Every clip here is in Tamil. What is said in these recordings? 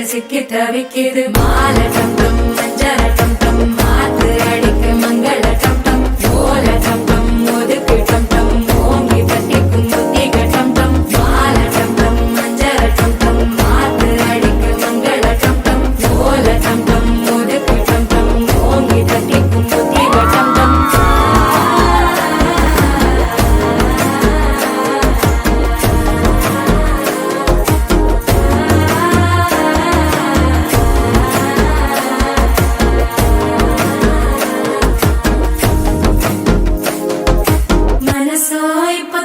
சிக்கி தவிக்குது மால டம் டம் மஞ்சள டம் டம் மாத்து அடிக்கு மங்கள டம் டம் ஓல டம் டம் ஒதுக்கு டம் டம் ஓங்கி தட்டிக்கும் புத்திக டம் டம் மால டம் டம் மஞ்சள டம் டம் மாத்து அடிக்கு மங்கள டம் டம் ஓல டம் டம் ஒதுக்கு டம் டம் ஓங்கி தட்டிக்கும் புத்திக டம் டம்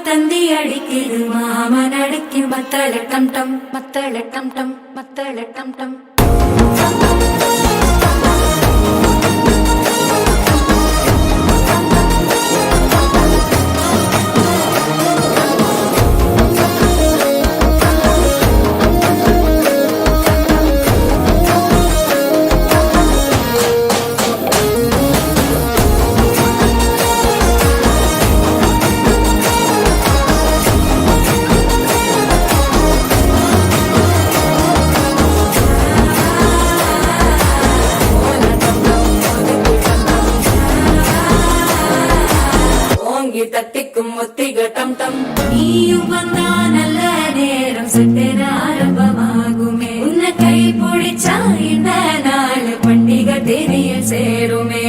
தந்தி அடிக்குது மாமன் அடிக்கு மத்தள டம் டம் மத்தள டம் டம் மத்தள டம் டம் தட்டிக்கும் ஒத்திக டம் டம் நீயும் வந்தா நல்ல நேரம் சித்திர ஆரம்பமாகுமே உன்னை கை பிடிச்சா இந்த நாள் பண்டிகை தெரியல் சேருமே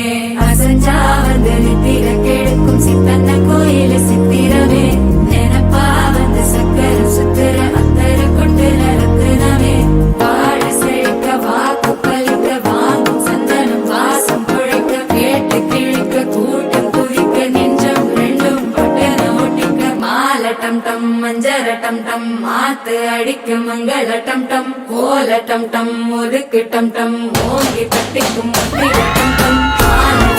அசஞ்சா வந்து நித்திர கெடுக்கும் சித்தன்ன கோயில சித்திரமே நினப்பா வந்து சக்கர சுத்திர அத்தர கொட்டுல ரத்தினமே வாழ செழிக்க வாக்கு பலிக்க வாங்கும் சந்தனம் வாசம் குழைக்க கேட்டு கிழிக்க கூட்டம் குதிக்க நெஞ்சம் டம் டம் மஞ்சர டம் டம் மாத்து அடிக்கு மங்கள டம் டம் கோல டம் டம் ஒதுக்கு டம் டம் ஓங்கி தட்டிக்கும் டம் டம்